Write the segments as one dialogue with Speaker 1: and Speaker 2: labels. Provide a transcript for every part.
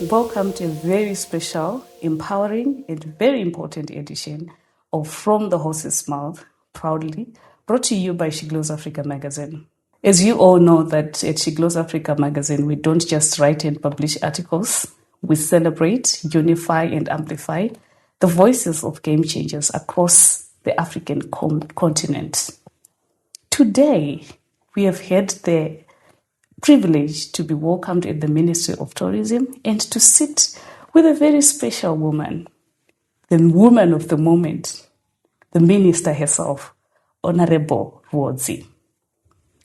Speaker 1: Welcome to a very special, empowering, and very important edition of From the Horse's Mouth, proudly brought to you by She Glows Africa magazine. As you all know that at She Glows Africa magazine, we don't just write and publish articles. We celebrate, unify, and amplify the voices of game changers across the African continent. Today, we have had the privilege to be welcomed at the Ministry of Tourism and to sit with a very special woman, the woman of the moment, the minister herself, Honourable Wodzi.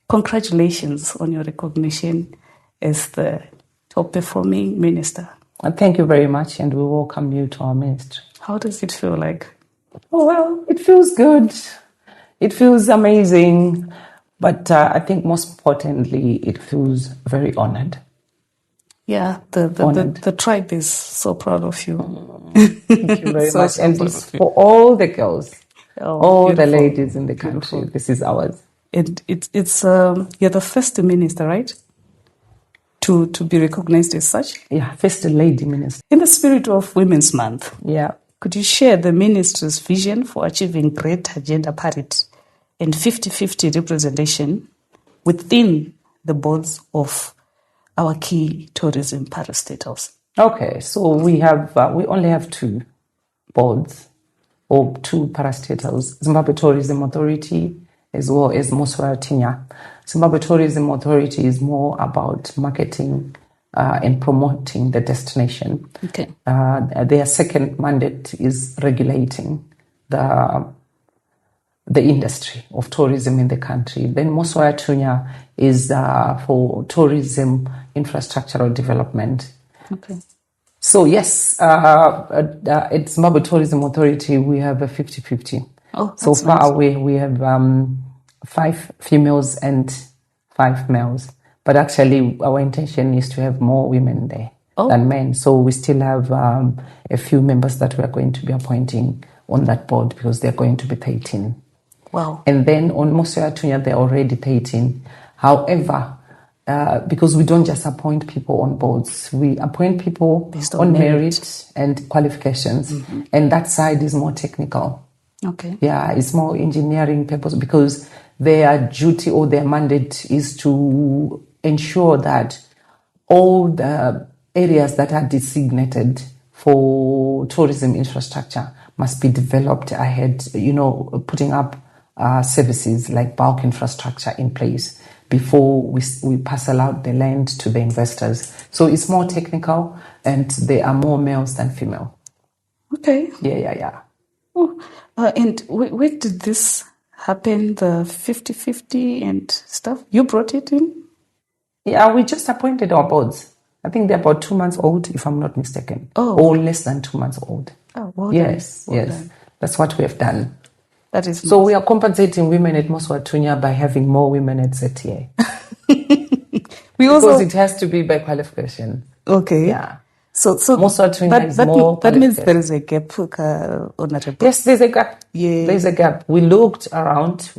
Speaker 1: Congratulations on your recognition as the top performing minister.
Speaker 2: Thank you very much, and we welcome you to our ministry.
Speaker 1: How does it feel like?
Speaker 2: Oh, well, it feels good. It feels amazing. But I think most importantly, it feels very honored.
Speaker 1: Yeah, the tribe is so proud of you.
Speaker 2: Thank you very much. And this for all the girls, all the ladies in the country. Beautiful. This is ours.
Speaker 1: And it's you're the first minister, right? To be recognized as such?
Speaker 2: Yeah, first lady minister.
Speaker 1: In the spirit of Women's Month,
Speaker 2: yeah,
Speaker 1: could you share the ministry's vision for achieving greater gender parity and 50-50 representation within the boards of our key tourism parastatals?
Speaker 2: Okay, so we only have two boards or two parastatals: Zimbabwe Tourism Authority as well as Moswara Tinya. Zimbabwe Tourism Authority is more about marketing and promoting the destination.
Speaker 1: Okay.
Speaker 2: Their second mandate is regulating the industry of tourism in the country. Then Moswara Tunya is for tourism infrastructural development.
Speaker 1: Okay.
Speaker 2: So yes, at Zimbabwe Tourism Authority, we have a 50-50.
Speaker 1: Oh,
Speaker 2: so far
Speaker 1: nice.
Speaker 2: we have 5 females and 5 males. But actually, our intention is to have more women there than men. So we still have a few members that we are going to be appointing on that board because they're going to be 13.
Speaker 1: Wow.
Speaker 2: And then on Moswara Tunya, they're already 13. However, because we don't just appoint people on boards, we appoint people based on merit and qualifications. Mm-hmm. And that side is more technical.
Speaker 1: Okay.
Speaker 2: Yeah, it's more engineering purpose because their duty or their mandate is to ensure that all the areas that are designated for tourism infrastructure must be developed ahead, putting up services like bulk infrastructure in place before we parcel out the land to the investors. So it's more technical and there are more males than female.
Speaker 1: Okay.
Speaker 2: Yeah.
Speaker 1: Oh, and when did this happen, the 50-50 and stuff? You brought it in?
Speaker 2: Yeah, we just appointed our boards. I think they're about 2 months old, if I'm not mistaken.
Speaker 1: Oh.
Speaker 2: Or less than 2 months old.
Speaker 1: Oh, well
Speaker 2: yes,
Speaker 1: done. Well
Speaker 2: yes.
Speaker 1: done.
Speaker 2: That's what we have done.
Speaker 1: That is
Speaker 2: so nice. We are compensating women at Moswara Tunya by having more women at ZTA. Because it has to be by qualification.
Speaker 1: Okay.
Speaker 2: Yeah.
Speaker 1: So
Speaker 2: Moswara Tunya is more
Speaker 1: that means there is a gap, Honourable.
Speaker 2: Yes, there's a gap.
Speaker 1: Yeah.
Speaker 2: There's a gap. We looked around.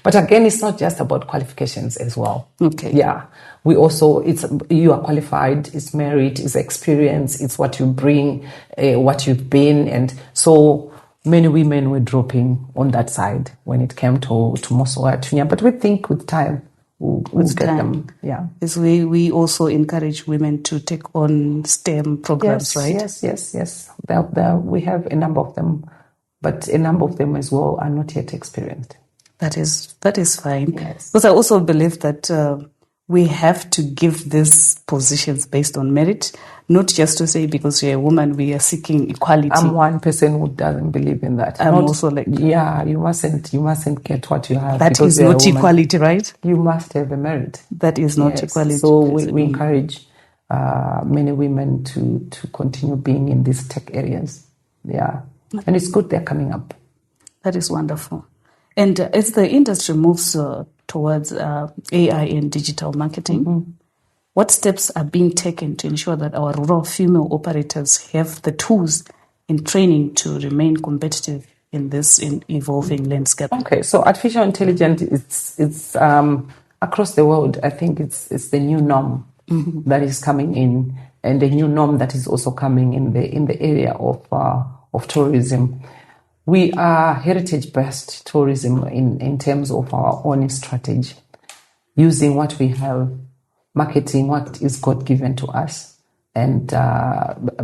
Speaker 2: But again, it's not just about qualifications as well.
Speaker 1: Okay.
Speaker 2: Yeah. We also, you are qualified, it's merit, it's experience, it's what you bring, what you've been. And so many women were dropping on that side when it came to Moswara Tunya. But we think with time, we'll get them. Yeah.
Speaker 1: As we also encourage women to take on STEM programs, right?
Speaker 2: Yes. We have a number of them, but a number of them as well are not yet experienced.
Speaker 1: That is fine.
Speaker 2: Yes.
Speaker 1: Because I also believe that we have to give these positions based on merit, not just to say because you're a woman, we are seeking equality.
Speaker 2: I'm one person who doesn't believe in that.
Speaker 1: I'm also like...
Speaker 2: Yeah, you mustn't get what you have.
Speaker 1: That is not equality, right?
Speaker 2: You must have a merit.
Speaker 1: That is not equality.
Speaker 2: So we encourage many women to continue being in these tech areas. Yeah. And it's good they're coming up.
Speaker 1: That is wonderful. And as the industry moves towards AI and digital marketing, mm-hmm. What steps are being taken to ensure that our rural female operators have the tools and training to remain competitive in this evolving landscape?
Speaker 2: Okay, so artificial intelligence, it's across the world. I think it's the new norm that is coming in, and a new norm that is also coming in the area of tourism. We are heritage-based tourism in terms of our own strategy, using what we have, marketing what is God-given to us, and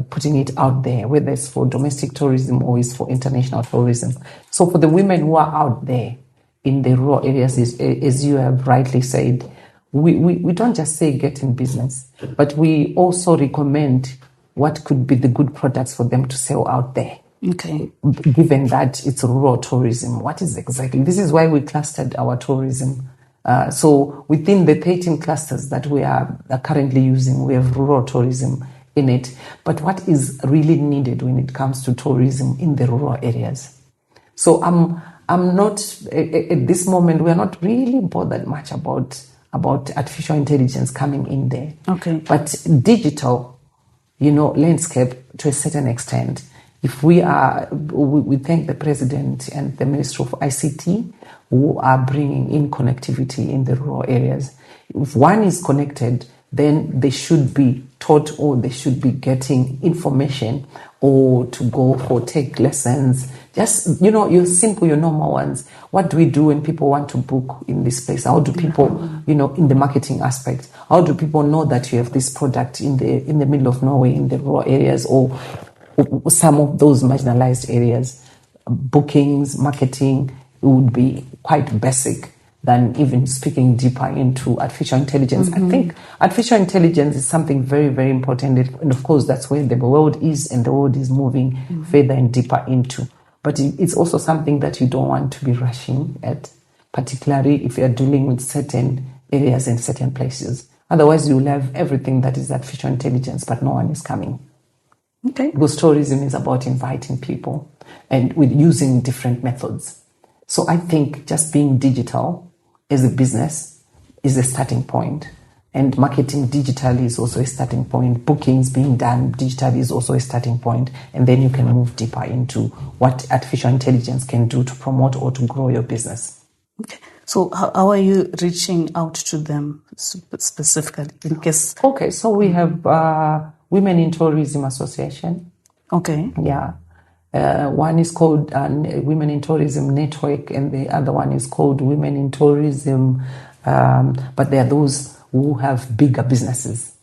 Speaker 2: putting it out there, whether it's for domestic tourism or it's for international tourism. So for the women who are out there in the rural areas, as you have rightly said, we don't just say get in business, but we also recommend what could be the good products for them to sell out there.
Speaker 1: Okay.
Speaker 2: Given that it's rural tourism, what is exactly? This is why we clustered our tourism. So within the 13 clusters that we are currently using, we have rural tourism in it. But what is really needed when it comes to tourism in the rural areas? So I'm not, at this moment, we are not really bothered much about artificial intelligence coming in there.
Speaker 1: Okay.
Speaker 2: But digital, landscape to a certain extent. If we thank the President and the Minister of ICT who are bringing in connectivity in the rural areas. If one is connected, then they should be taught or they should be getting information or to go for take lessons. Just, your simple, your normal ones. What do we do when people want to book in this place? How do people, in the marketing aspect, how do people know that you have this product in the middle of nowhere, in the rural areas or some of those marginalized areas? Bookings, marketing would be quite basic than even speaking deeper into artificial intelligence. I think artificial intelligence is something very, very important. And of course, that's where the world is, and the world is moving further and deeper into. But it's also something that you don't want to be rushing at, particularly if you're dealing with certain areas and certain places. Otherwise, you'll have everything that is artificial intelligence, but no one is coming.
Speaker 1: Okay.
Speaker 2: Because tourism is about inviting people and with using different methods. So I think just being digital as a business is a starting point. And marketing digitally is also a starting point. Bookings being done digitally is also a starting point. And then you can move deeper into what artificial intelligence can do to promote or to grow your business.
Speaker 1: Okay. So how are you reaching out to them specifically? In case...
Speaker 2: Okay, so we have Women in Tourism Association.
Speaker 1: Okay.
Speaker 2: Yeah. One is called Women in Tourism Network, and the other one is called Women in Tourism. But there are those who have bigger businesses.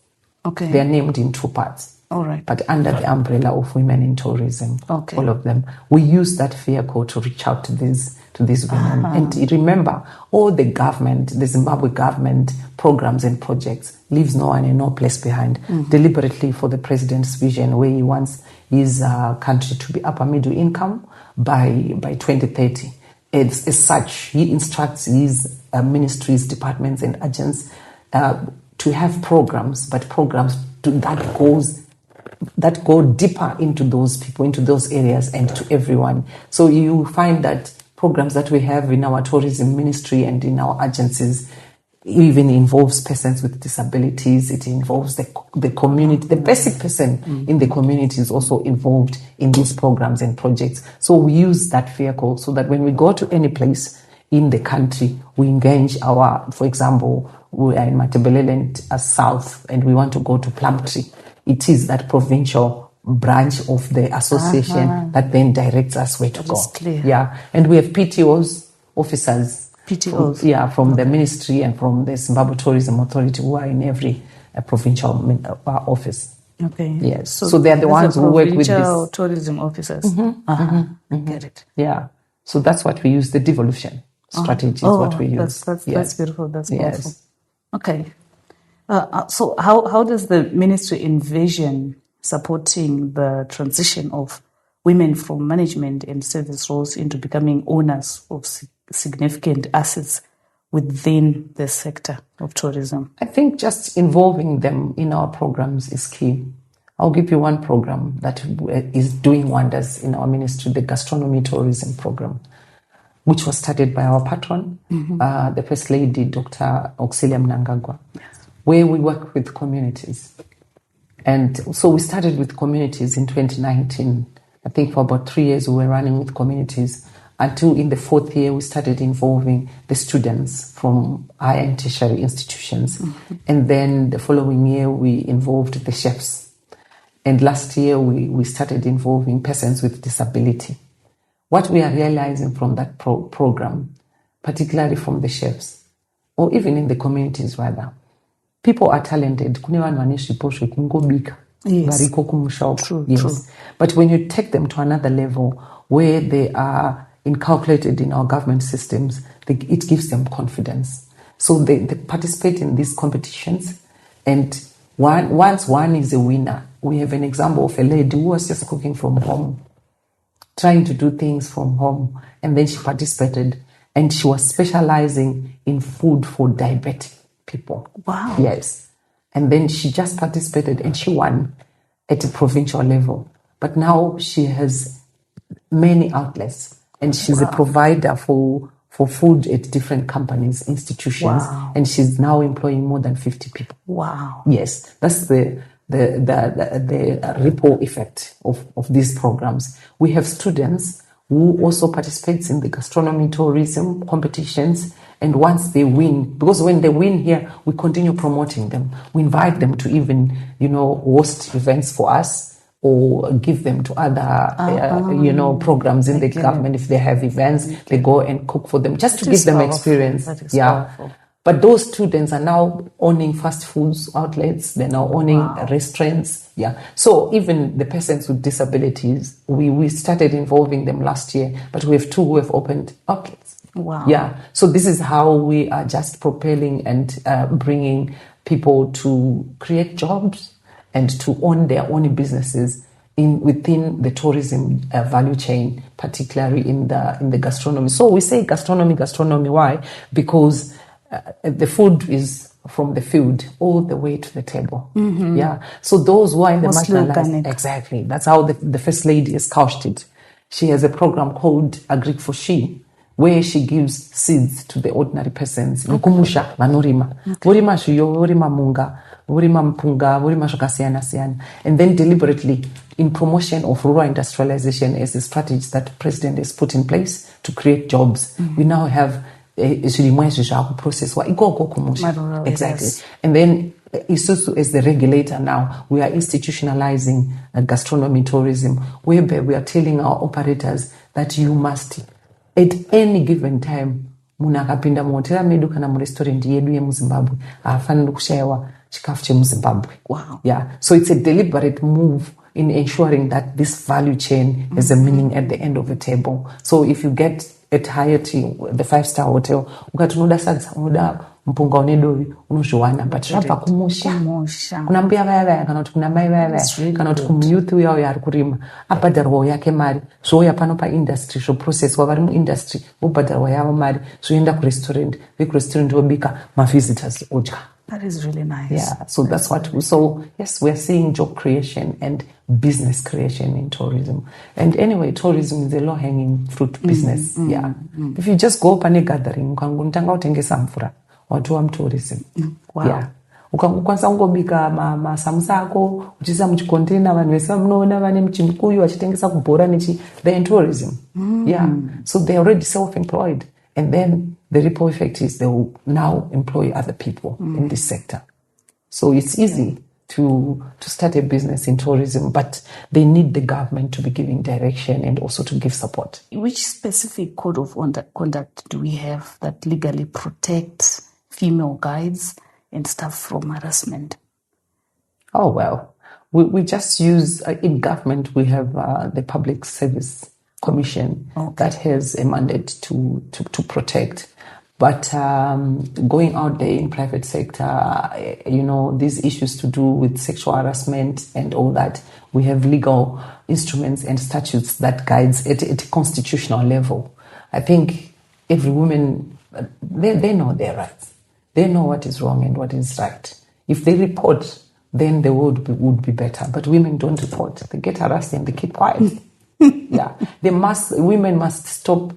Speaker 1: Okay.
Speaker 2: They are named in two parts.
Speaker 1: All right.
Speaker 2: But under the umbrella of Women in Tourism,
Speaker 1: okay.
Speaker 2: all of them. We use that vehicle to reach out to these women. And remember, all the government, the Zimbabwe government programs and projects leaves no one and no place behind, deliberately for the president's vision where he wants his country to be upper middle income by 2030. As such, he instructs his ministries, departments and agents to have programs, but programs that go deeper into those people, into those areas and to everyone. So you find that programs that we have in our tourism ministry and in our agencies even involves persons with disabilities. It involves the community. The basic person in the community is also involved in these programs and projects. So we use that vehicle so that when we go to any place in the country, we engage for example, we are in Matabeleland South and we want to go to Plumtree. It is that provincial branch of the association that then directs us where to go.
Speaker 1: Is clear.
Speaker 2: Yeah, and we have PTOs, officers.
Speaker 1: PTOs.
Speaker 2: From the ministry and from the Zimbabwe Tourism Authority who are in every provincial office.
Speaker 1: Okay.
Speaker 2: Yes. So they are the ones who work with this.
Speaker 1: Tourism officers. Get it.
Speaker 2: Yeah. So that's what we use. The devolution strategy is what we use.
Speaker 1: That's beautiful. That's powerful.
Speaker 2: Yes.
Speaker 1: Okay. So how does the ministry envision supporting the transition of women from management and service roles into becoming owners of significant assets within the sector of tourism?
Speaker 2: I think just involving them in our programs is key. I'll give you one program that is doing wonders in our ministry, the Gastronomy Tourism Program, which was started by our patron, the First Lady, Dr. Auxilia Mnangagwa, where we work with communities. And so we started with communities in 2019. I think for about 3 years we were running with communities. until in the 4th year we started involving the students from higher and tertiary institutions. And then the following year we involved the chefs. And last year we started involving persons with disability. What we are realizing from that program, particularly from the chefs, or even in the communities rather, people are talented.
Speaker 1: Yes.
Speaker 2: True. But when you take them to another level where they are inculcated in our government systems, it gives them confidence. So they participate in these competitions, and once one is a winner, we have an example of a lady who was just cooking from home, trying to do things from home, and then she participated, and she was specializing in food for diabetic people.
Speaker 1: Wow.
Speaker 2: Yes. And then she just participated and she won at a provincial level. But now she has many outlets, and she's a provider for food at different companies, institutions, and she's now employing more than 50 people.
Speaker 1: Wow.
Speaker 2: Yes, that's the ripple effect of these programs. We have students who also participate in the gastronomy tourism competitions, and once they win, because when they win here, we continue promoting them. We invite them to even, host events for us, or give them to other, programs in the government. If they have events, they go and cook for them, just to give them experience.
Speaker 1: That is powerful.
Speaker 2: But those students are now owning fast foods outlets. They're now owning restaurants. Yeah. So even the persons with disabilities, we started involving them last year, but we have 2 who have opened outlets.
Speaker 1: Wow.
Speaker 2: Yeah. So this is how we are just propelling and bringing people to create jobs and to own their own businesses within the tourism value chain, particularly in the gastronomy. So we say gastronomy. Why? Because the food is from the field all the way to the table. Yeah. So those who are in the marginalized, exactly. That's how the First Lady has couched it. She has a program called Agric for She, where she gives seeds to the ordinary persons. Nukumusha vanorima. Vorima shuyo, vorima munga, vorima mpunga, vorima shokasiyana. And then deliberately, in promotion of rural industrialization as a strategy that the president has put in place to create jobs, we now have process. Exactly. And then as the regulator now, we are institutionalizing gastronomy tourism, whereby we are telling our operators that you must, at any given time, munakapinda muhotera medu kana murestaurant yedu yemuZimbabwe afanira kushayiwa chikafu chemuZimbabwe.
Speaker 1: Wow.
Speaker 2: Yeah. So it's a deliberate move in ensuring that this value chain has a meaning at the end of the table. So if you get at Hyatt, the 5-star hotel, ukati unoda sadza, unoda mpunga unedovi, unozviwana, but zvabva kumusha. Kuna mbuya vaya kana kuti kuna mai vaya kana kuti kumuyuthi uya uya ari kurima, abhadharwawo yake mari, zvouya pano paindustry, zvoprocesswa vari muindustry, vobhadharwa yavo mari, zvoenda kurestaurant, vekurestaurant vobika, mavisitors odya.
Speaker 1: That is really nice.
Speaker 2: Yeah, so that's so yes, we're seeing job creation and business creation in tourism. And anyway, tourism is a low-hanging fruit business. If you just go up on a gathering, ukangotanga utengesa mvura, watu wa tourism.
Speaker 1: Wow.
Speaker 2: Yeah. Ukangokwanisa kungobika masamusa ako, uchiisa muchicontainer, vanhu vese munoona vane muchikuyu vachitengesa kubhora nechi, they're in tourism. Yeah. So they're already self-employed. And then the ripple effect is they will now employ other people in this sector. So it's easy to start a business in tourism, but they need the government to be giving direction and also to give support.
Speaker 1: Which specific code of conduct do we have that legally protects female guides and staff from harassment?
Speaker 2: Oh, well, we just use, in government, we have the Public Service Commission that has a mandate to protect. But going out there in private sector, these issues to do with sexual harassment and all that, we have legal instruments and statutes that guides at a constitutional level. I think every woman, they know their rights. They know what is wrong and what is right. If they report, then the world would be better. But women don't report. They get harassed and they keep quiet. Yeah, women must stop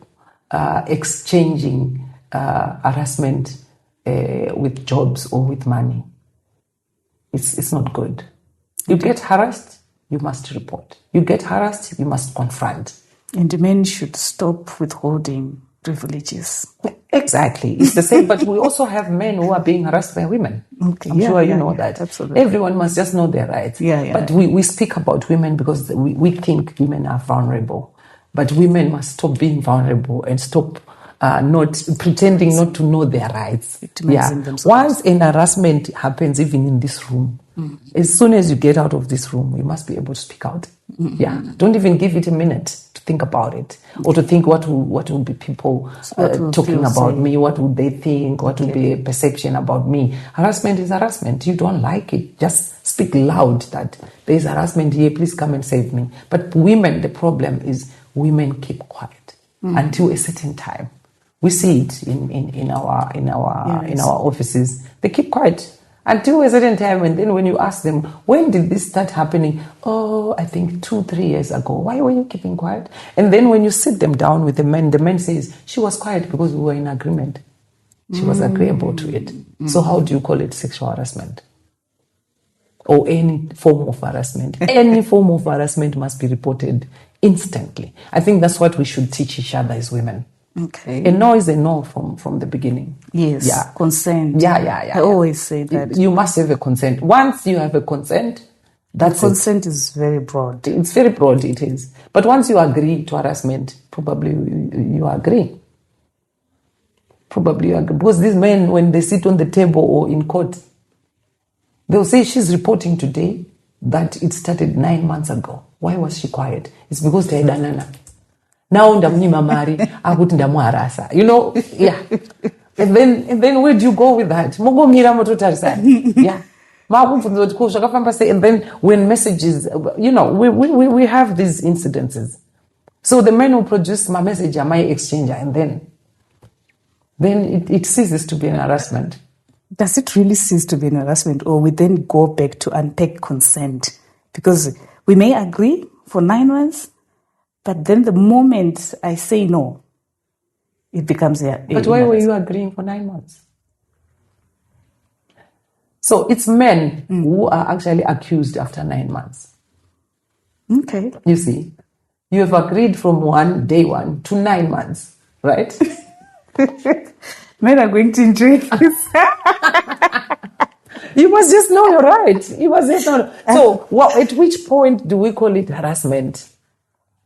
Speaker 2: exchanging harassment with jobs or with money. It's not good. You get harassed, you must report. You get harassed, you must confront.
Speaker 1: And the men should stop withholding privileges.
Speaker 2: Exactly. It's the same, but we also have men who are being harassed by women.
Speaker 1: Okay,
Speaker 2: I'm sure you know that.
Speaker 1: Absolutely.
Speaker 2: Everyone must just know their rights. But we speak about women because we think women are vulnerable. But women must stop being vulnerable and stop not pretending not to know their rights. Once an harassment happens, even in this room, as soon as you get out of this room, you must be able to speak out. Don't even give it a minute to think about it or to think what will be people talking about me, what would they think, what will be a perception about me. Harassment is harassment. You don't like it, just speak loud that there is harassment here, please come and save me. But women, the problem is women keep quiet until a certain time. We see it in our offices. They keep quiet until a certain time, and then when you ask them, when did this start happening? Oh, I think 2-3 years ago. Why were you keeping quiet? And then when you sit them down with the man says, she was quiet because we were in agreement. She was agreeable to it. So how do you call it sexual harassment? Or any form of harassment? Any form of harassment must be reported instantly. I think that's what we should teach each other as women.
Speaker 1: Okay.
Speaker 2: A no is a no from the beginning.
Speaker 1: Yes.
Speaker 2: Yeah.
Speaker 1: Consent.
Speaker 2: I
Speaker 1: always say that.
Speaker 2: You must have a consent. Once you have a consent, that's
Speaker 1: consent is very broad.
Speaker 2: It's very broad, it is. But once you agree to harassment, probably you agree. Probably you agree. Because these men, when they sit on the table or in court, they'll say she's reporting today that it started 9 months ago. Why was she quiet? It's because they had anana. Now ndamnyima mari akuti ndamuharasa. You know, yeah. And then where do you go with that? Mogomira mototarisana. Yeah. And then when messages, you know, we have these incidences. So the men who produce my message are my exchanger, and then it ceases to be an harassment.
Speaker 1: Does it really cease to be an harassment, or we then go back to unpack consent? Because we may agree for 9 months, but then the moment I say no, it becomes a
Speaker 2: But why were you agreeing for 9 months? So it's men who are actually accused after 9 months.
Speaker 1: Okay.
Speaker 2: You see, you have agreed from day one to 9 months, right?
Speaker 1: Men are going to enjoy this.
Speaker 2: You must just know you're right. You must just know. So, at which point do we call it harassment?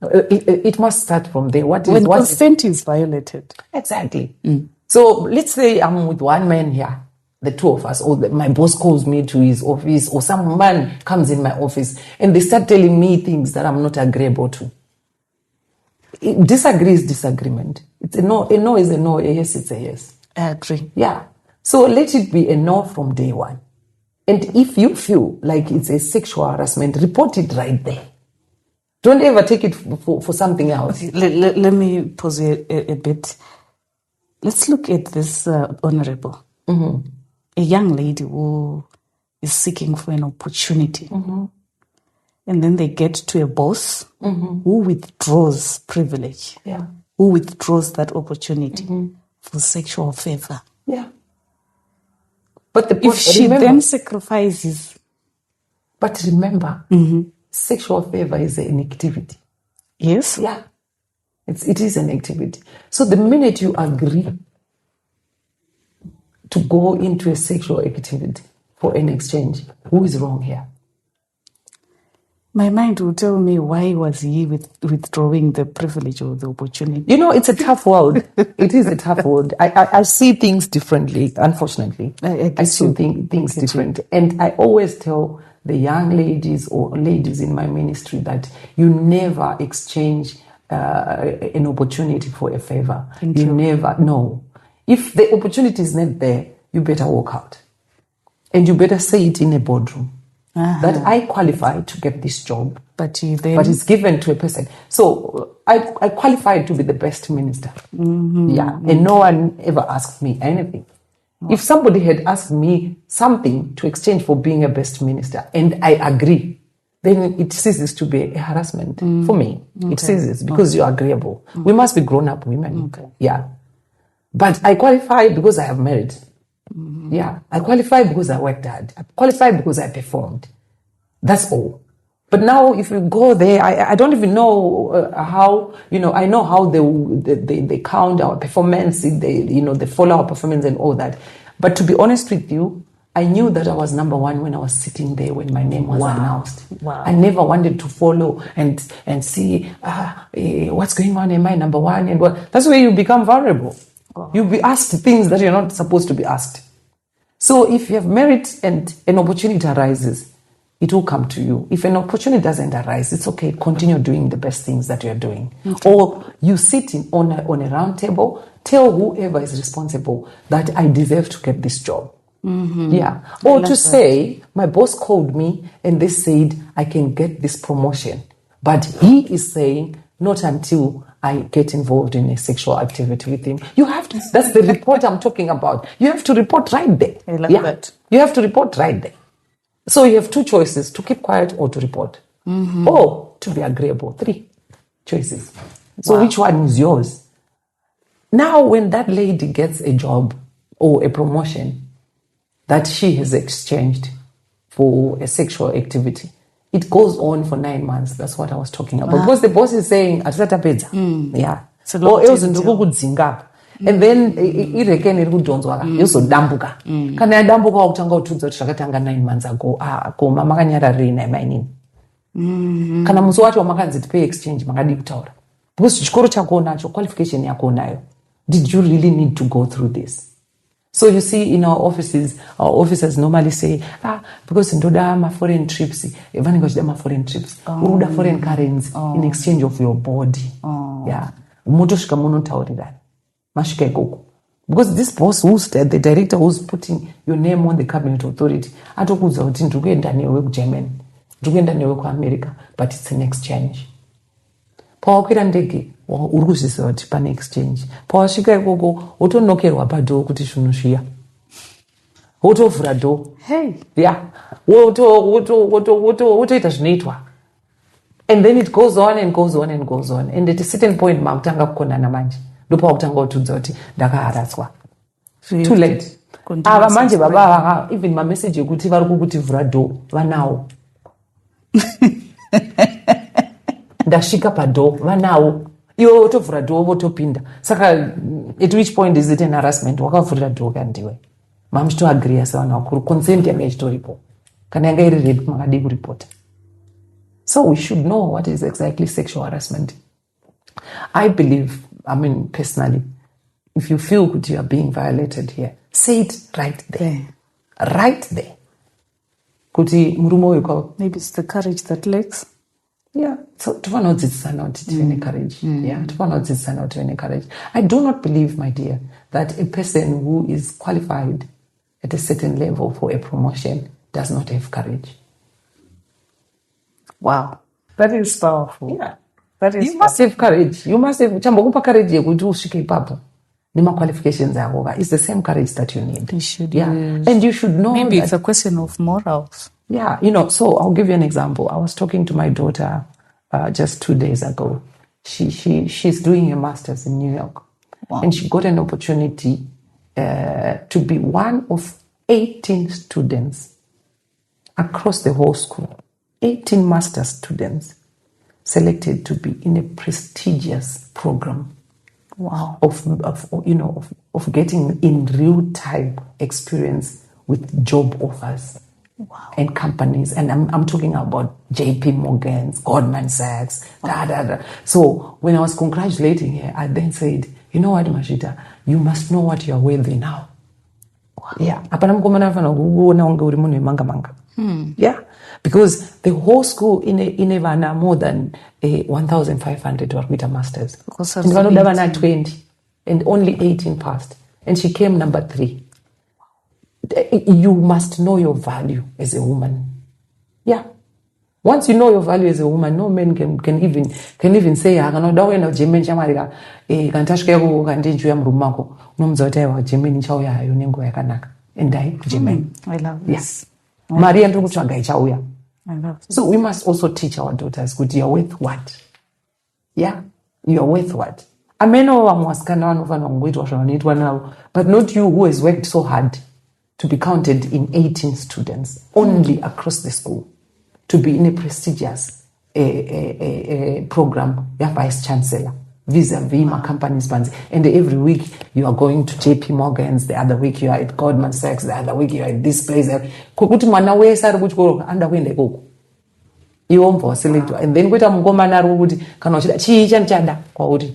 Speaker 2: It must start from there. When
Speaker 1: consent is violated.
Speaker 2: Exactly. So let's say I'm with one man here, the two of us, or my boss calls me to his office, or some man comes in my office and they start telling me things that I'm not agreeable to. Disagree is disagreement. It's a no. A no is a no. A yes is a yes.
Speaker 1: I agree.
Speaker 2: Yeah. So let it be a no from day one. And if you feel like it's a sexual harassment, report it right there. Don't ever take it for something else.
Speaker 1: Let me pause a bit. Let's look at this Honourable. Mm-hmm. A young lady who is seeking for an opportunity. Mm-hmm. And then they get to a boss who withdraws privilege, who withdraws that opportunity for sexual favor.
Speaker 2: Yeah. But
Speaker 1: if she then sacrifices.
Speaker 2: But remember, sexual favor is an activity.
Speaker 1: Yes.
Speaker 2: Yeah. It is an activity. So the minute you agree to go into a sexual activity for an exchange, who is wrong here?
Speaker 1: My mind will tell me, why was he withdrawing the privilege or the opportunity?
Speaker 2: You know, it's a tough world. It is a tough world. I see things differently, unfortunately. I see things differently. And I always tell the young ladies or ladies in my ministry that you never exchange an opportunity for a favor. You never, no. If the opportunity is not there, you better walk out. And you better say it in a boardroom. That I qualify to get this job, but it's given to a person. So I qualified to be the best minister. Yeah, and no one ever asked me anything. If somebody had asked me something to exchange for being a best minister, and I agree, then it ceases to be a harassment for me. Okay. It ceases because you're agreeable. We must be grown-up women. Okay. Yeah, but I qualify because I have merit. Yeah, I qualified because I worked hard. I qualified because I performed. That's all. But now, if you go there, I don't even know how, I know how they count our performance, they follow our performance and all that. But to be honest with you, I knew that I was number one when I was sitting there when my name was announced.
Speaker 1: Wow.
Speaker 2: I never wanted to follow and see what's going on. Am I number one? And what? That's where you become vulnerable. Wow. You'll be asked things that you're not supposed to be asked. So if you have merit and an opportunity arises, it will come to you. If an opportunity doesn't arise, it's okay. Continue doing the best things that you're doing. Okay. Or you sit on a round table, tell whoever is responsible that I deserve to get this job.
Speaker 1: Mm-hmm.
Speaker 2: Yeah. Or to say, my boss called me and they said I can get this promotion. But he is saying, not until I get involved in a sexual activity with him. You have to, that's the report I'm talking about. You have to report right there.
Speaker 1: I love that.
Speaker 2: You have to report right there. So you have two choices, to keep quiet or to report.
Speaker 1: Mm-hmm.
Speaker 2: Or to be agreeable. 3 choices. So which one is yours? Now when that lady gets a job or a promotion that she has exchanged for a sexual activity, it goes on for 9 months. That's what I was talking about. Because the boss is saying, yeah. Or else and then irekeni iri kudhonzwa yozodambuka kana yadambuka wakutanga kutudza kuti zvakatanga 9 months ago koma makanyararei naimainini kana musi wacho wamakanzi tipei exchange makadi kutaura because chikoro chako nacho qualification yako nayo, did you really need to go through this? So you see in our officers normally say because ndoda ma-foreign trips vanenge vachida ma-foreign trips uruda foreign currency in exchange of your body. Yeah, motosvika munotaurirana masvika ikoko because this boss the director who's putting your name on the cabinet authority atokuudza kuti ndiri kuenda newe kugermany, ndiri kuenda newe kuamerica, but it's an exchange. Pawakwira ndege uri kuzviziva kuti pane exchange. Pawasvika ikoko wotonokerwa padhoo kuti zvinhu zviya, wotovhura dhoo.
Speaker 1: Hey.
Speaker 2: Yeah, wotoita zvinoitwa. And then it goes on and goes on and goes on. And at a certain point makutanga kukonana manje. Ndopawakutanga kutudza kuti ndakaharatswa. Too late. Ava manje baba even my message ekuti vari kukutivhura dhoo vanawo. Ndasvika padhoo vanawo. Iwe wotovhura dhoo wotopinda. Saka at which point is it an harassment? Wakavhurira dhoo kandiwe. Mamuchitoagreeya sevanhu vakuru. Consent yanga ichitoripo. Kana yanga iri rape makadi kuripota. So we should know what is exactly sexual harassment. I believe, personally, if you feel that you are being violated here, say it right there. Right there.
Speaker 1: Maybe it's the courage that lacks.
Speaker 2: Yeah. So tivanodzidzisana kuti tive necourage. Yeah. Tivanodzidzisana kuti tive necourage. I do not believe, my dear, that a person who is qualified at a certain level for a promotion does not have courage.
Speaker 1: Wow. That is powerful.
Speaker 2: Yeah.
Speaker 1: That is
Speaker 2: you must have courage. You must have chambokupa courage yekuti usvike ipapo. Nema qualifications ako. It's the same courage that you need.
Speaker 1: You should.
Speaker 2: Yeah. And you should know
Speaker 1: maybe
Speaker 2: that,
Speaker 1: it's a question of morals.
Speaker 2: Yeah. So I'll give you an example. I was talking to my daughter just 2 days ago. She's doing a master's in New York.
Speaker 1: Wow.
Speaker 2: And she got an opportunity to be one of 18 students across the whole school. 18 master's students selected to be in a prestigious program.
Speaker 1: Wow.
Speaker 2: Of getting in real time experience with job offers.
Speaker 1: Wow.
Speaker 2: And companies, and I'm talking about JP Morgan's, Goldman Sachs, So when I was congratulating her, I then said, you know what, Mashita, you must know what you are worthy now. Wow. Yeah. Yeah. Because the whole school in Ivana more than 1,500 were with a master's. In Ivana 20 and only 18 passed. And she came number 3. You must know your value as a woman. Yeah. Once you know your value as a woman, no man can even say, I cannot do it. German chamarika, kantashkego kandenjuya mrumako. Nomzotewa German chauya yunengo yakanaka. And I German.
Speaker 1: I love this.
Speaker 2: Yes. Maria ndukutsvaga ichauya.
Speaker 1: I love this.
Speaker 2: So we must also teach our daughters that you are worth what? Yeah. You are worth what? Ameno vamwasikana vanofana kungoitwa zvavanoitwa navo, but not you who has worked so hard to be counted in 18 students only across the school to be in a prestigious program, your vice chancellor, vis-a-vis my companies bands. And every week you are going to JP Morgan's, the other week you are at Goldman Sachs, the other week you are at this place. Kukuti mwana wese ari kuchikoro andakuenda ikoko. Iwomva waselectwa. And then kuita mungomana ari kuti kana uchida chii chanichada kwauri.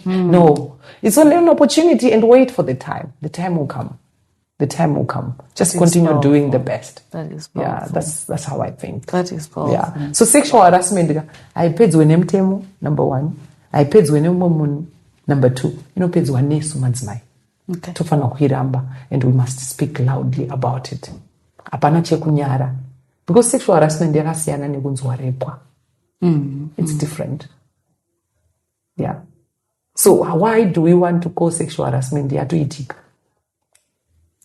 Speaker 2: No. It's only an opportunity, and wait for the time. The time will come. The time will come. Just continue doing the best.
Speaker 1: That is powerful.
Speaker 2: Yeah, that's how I think.
Speaker 1: That is powerful.
Speaker 2: Yeah. So sexual harassment, haipedzwe nemutemo, number 1. Haipedzwe neumwe munhu, number 2. Inopedzwa nesu madzimai.
Speaker 1: Okay.
Speaker 2: Tofanira kuiramba, and we must speak loudly about it. Hapana chekunyara. Because sexual harassment yakasiyana nekunzwa repwa. It's different. Yeah. So why do we want to call sexual harassment yatoitika?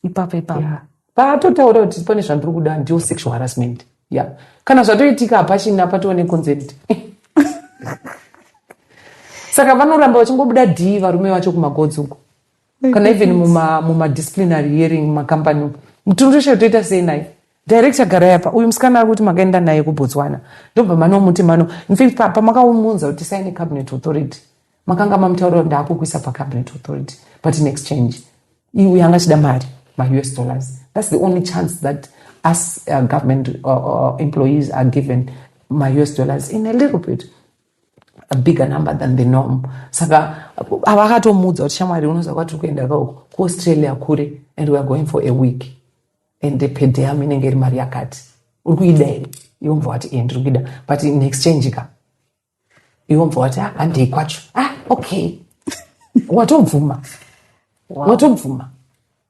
Speaker 1: Ipapa.
Speaker 2: Patotaura kuti pane zvandiri kuda ndiyo sexual harassment. Yeah. Kana zvatoitika hapachina patone consent. Saka vanoramba vachingobuda dhii varume vacho kumagodzi uko. Kana even muma disciplinary hearing mumakampanyi. Mutundusha toita sei naye. Director gara yapa uyu musikana ari kuti makaenda naye kuBotswana. Ndobva manomuti in fact pamakamunza kuti sign cabinet authority. Makanga mamutaurira ndakukuisa pacabinet authority, but in exchange yanga chida mari ma-US dollars. That's the only chance that us government employees are given ma-US dollars in a little bit a bigger number than the norm. Saka avakatomudza kuti shamwari unoziva kwatiri kuenda kuAustralia kure, and we are going for a week, and the per diem inenge iri mari yakati uri kuida here iwomva wati ndiri kuida, but in exchange ka iwomva wati handei kwacho. Okay. Watobvuma. Watobvuma.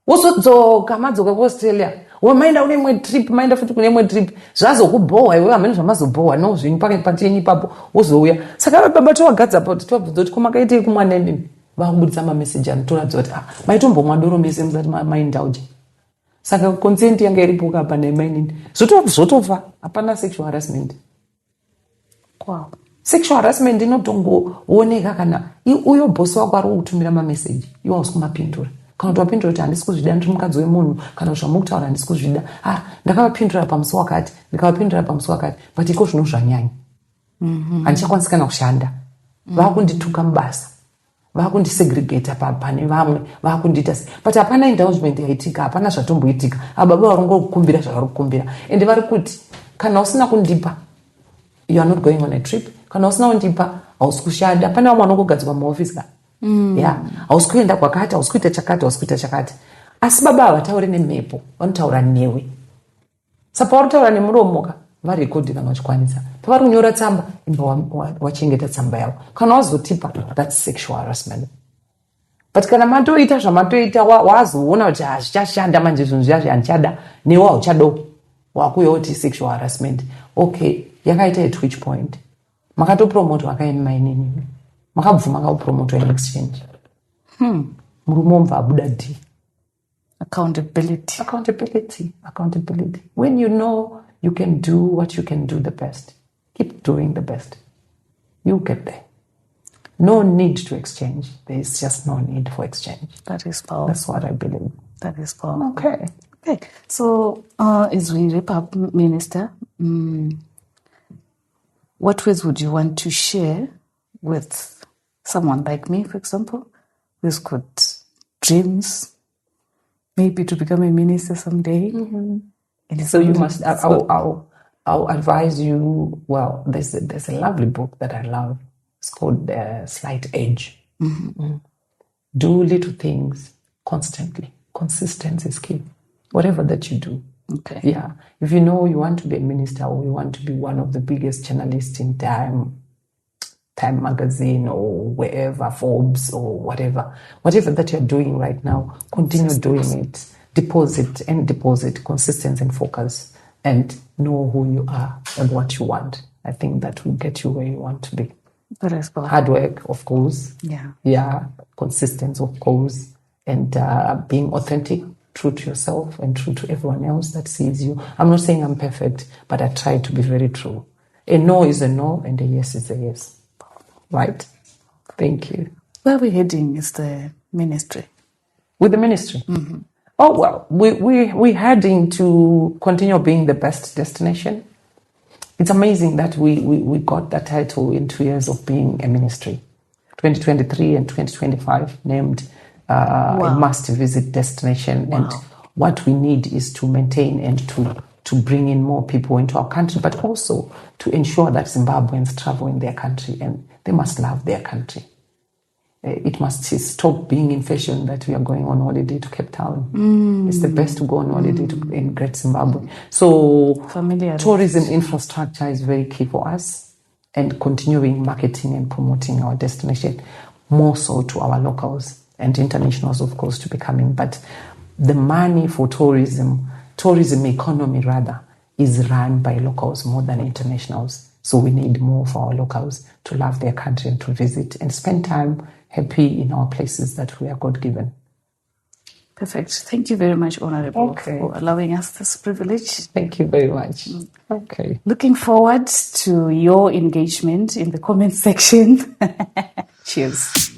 Speaker 2: Wozodzoka madzoka kuAustralia. Wamaenda une imwe trip, maenda futi kune imwe trip. Zvazokubohwa iwe hamene zvamazobohwa no zvinhu pateni ipapo wozouya. Saka baba towagadzapo kuti tobvunza kuti kumakaitei kumwana ndini. Vakubudisa mameseji anotoratidza kuti maitombomwa doro mese musati maindauja. Saka consent yanga iripo apa nemainini. Zvotofa hapana sexual harassment.
Speaker 1: Wow.
Speaker 2: Sexual harassment inotongooneka kana uyo bosi wako ari kutumira mameseji iwe hausi kumapindura. Kana kuti wapindura kuti handisi kuzvida ndiri mukadzi wemunhu, kana kuti zvamukutaura handisi kuzvida. Ndakavapindura pamusi wakati, ndikavapindura pamusi wakati, but iko zvino zvanyanya. Handichakwanisi kana kushanda. Vakundituka mubasa. Vakundisegregata pane vamwe, vakundiita sei. But hapana indulgement yaitika, hapana zvatomboitika. Baba varongokukumbira zvavari kukumbira. Ende vari kuti kana usina kundipa, you are not going on a trip. Kana usina kundipa, hausi kushanda. Pane vamwe vanongogadzwa muofisi ka. Yeah. Hausi kuenda kwakati, hausi kuita chakati, hausi kuita chakati. Asi baba havatauri nemhepo, vanotaura newe. Saka pavaritaura nemuromo ka, varekodhi kana vachikwanisa. Pavari kunyora tsamba, wachengeta tsamba yavo. Kana wazotipa, that's sexual harassment. But kana matoita zvamatoita, wazoona kuti hazvichashanda manje zvinhu zviya zvandichada, newe hauchado. Wakuyoti sexual harassment. Okay, yakaita twitch point. Makatopromote wakaema inini. Makabvuma kaupromote in exchange. Murume omva abuda D. Accountability. When you know you can do what you can do the best, keep doing the best. You get there. No need to exchange. There is just no need for exchange.
Speaker 1: That is powerful.
Speaker 2: That's what I believe.
Speaker 1: That is powerful.
Speaker 2: Okay.
Speaker 1: So as we wrap up, Minister, what words would you want to share with someone like me, for example, who's got dreams, maybe to become a minister someday? And
Speaker 2: so you must. I'll advise you. Well, there's a lovely book that I love. It's called Slight Edge. Do little things constantly. Consistency is key. Whatever that you do.
Speaker 1: Okay.
Speaker 2: Yeah. If you know you want to be a minister or you want to be one of the biggest journalists in Time magazine or wherever, Forbes or whatever that you're doing right now, continue doing it. Deposit, consistency and focus, and know who you are and what you want. I think that will get you where you want to be. Hard work, of course. Yeah. Consistency, of course. And being authentic, true to yourself and true to everyone else that sees you. I'm not saying I'm perfect, but I try to be very true. A no is a no and a yes is a yes. Right? Thank you.
Speaker 1: Where we're heading is the ministry.
Speaker 2: With the ministry? Oh, well, we're heading to continue being the best destination. it's amazing that we got that title in 2 years of being a ministry. 2023 and 2025 named a must-visit destination.
Speaker 1: Wow.
Speaker 2: And what we need is to maintain and to bring in more people into our country, but also to ensure that Zimbabweans travel in their country and they must love their country. It must stop being in fashion that we are going on holiday to Cape Town. It's the best to go on holiday in Great Zimbabwe. So tourism infrastructure is very key for us, and continuing marketing and promoting our destination, more so to our locals and internationals, of course, to be coming. But the money for tourism economy rather, is run by locals more than internationals. So we need more for our locals to love their country and to visit and spend time happy in our places that we are God-given.
Speaker 1: Perfect. Thank you very much, Honourable, for allowing us this privilege.
Speaker 2: Thank you very much. Okay.
Speaker 1: Looking forward to your engagement in the comment section. Cheers.